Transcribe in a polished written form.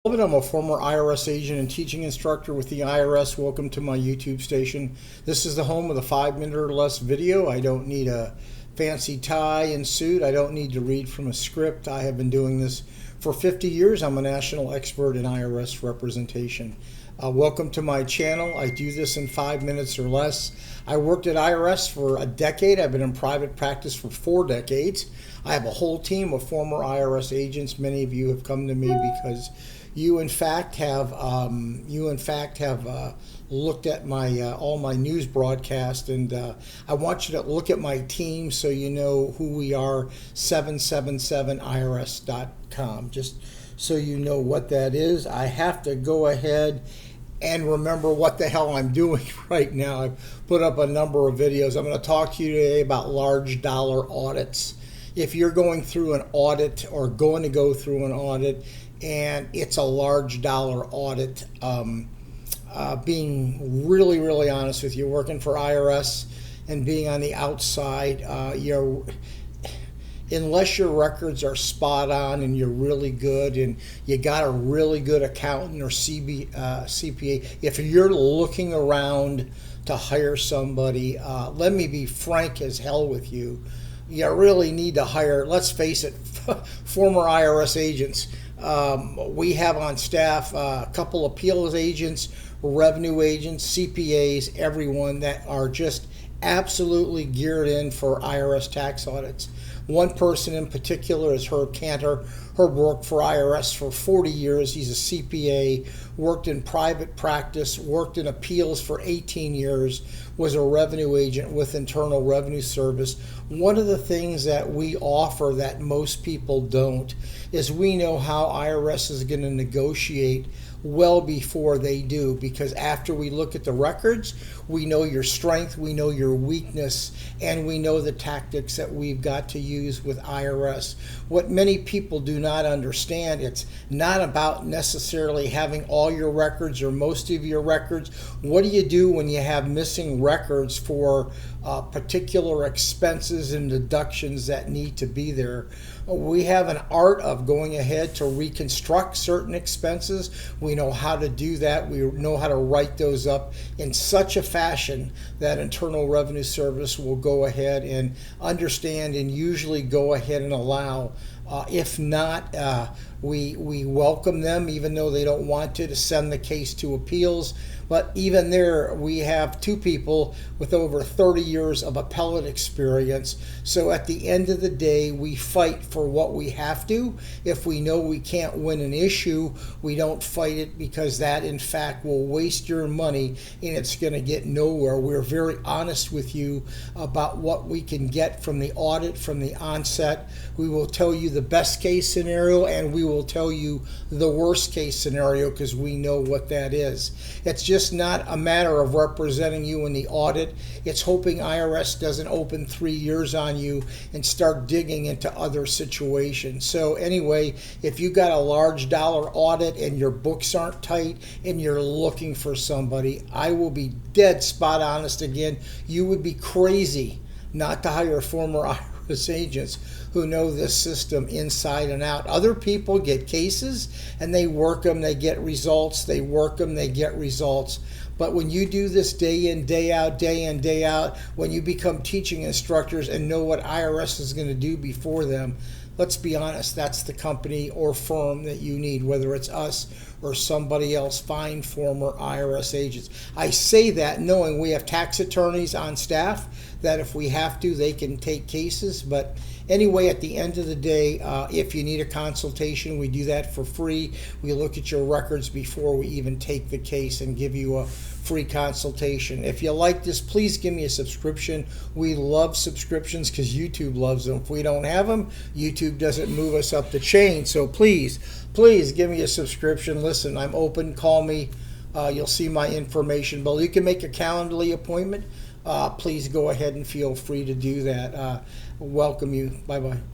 I'm a former IRS agent and teaching instructor with the IRS. Welcome to my YouTube station. This is the home of the 5-minute or less video. I don't need a fancy tie and suit. I don't need to read from a script. I have been doing this for 50 years. I'm a national expert in IRS representation. Welcome to my channel. I do this in 5 minutes or less. I worked at IRS for a decade. I've been in private practice for 4 decades. I have a whole team of former IRS agents. Many of you have come to me because you in fact have looked at my all my news broadcast, and I want you to look at my team so you know who we are. 777irs.com, just so you know what that is. I have to go ahead and remember what the hell I'm doing right now. I've put up a number of videos. I'm going to talk to you today about large dollar audits. If you're going through an audit or going to go through an audit and it's a large dollar audit, being really honest with you, working for IRS and being on the outside, unless your records are spot on and you're really good and you got a really good accountant or CPA, if you're looking around to hire somebody, let me be frank as hell with you. You really need to hire, let's face it, former IRS agents. We have on staff a couple appeals agents, revenue agents, CPAs, everyone that are just absolutely geared in for IRS tax audits. One person in particular is Herb Cantor. Herb worked for IRS for 40 years. He's a CPA, worked in private practice, worked in appeals for 18 years, was a revenue agent with Internal Revenue Service. One of the things that we offer that most people don't is we know how IRS is going to negotiate well before they do, because after we look at the records, we know your strength, we know your weakness, and we know the tactics that we've got to use with IRS. What many people do not understand, it's not about necessarily having all your records or most of your records. What do you do when you have missing records for particular expenses and deductions that need to be there? We have an art of going ahead to reconstruct certain expenses. We know how to do that. We know how to write those up in such a fashion that Internal Revenue Service will go ahead and understand and usually go ahead and allow. If not, we welcome them, even though they don't want to send the case to appeals. But even there, we have 2 people with over 30 years of appellate experience. So at the end of the day, we fight for what we have to. If we know we can't win an issue, we don't fight it, because that in fact will waste your money and it's going to get nowhere. We're very honest with you about what we can get from the audit from the onset. We will tell you the best case scenario and we will tell you the worst case scenario, because we know what that is. It's just not a matter of representing you in the audit. It's hoping IRS doesn't open 3 years on you and start digging into other situations. So anyway, if you got a large dollar audit and your books aren't tight and you're looking for somebody, I will be dead spot honest again. You would be crazy not to hire former IRS agents who know this system inside and out. Other people get cases and they work them, they get results, they work them, they get results. But when you do this day in, day out, when you become teaching instructors and know what IRS is going to do before them, let's be honest, that's the company or firm that you need, whether it's us or somebody else. Find former IRS agents. I say that knowing we have tax attorneys on staff that if we have to, they can take cases. But anyway, at the end of the day, if you need a consultation, we do that for free. We look at your records before we even take the case and give you a free consultation. If you like this, please give me a subscription. We love subscriptions because YouTube loves them. If we don't have them, YouTube doesn't move us up the chain. So please give me a subscription. Listen, I'm open. Call me. You'll see my information below. You can make a Calendly appointment. Please go ahead and feel free to do that. Welcome you. Bye-bye.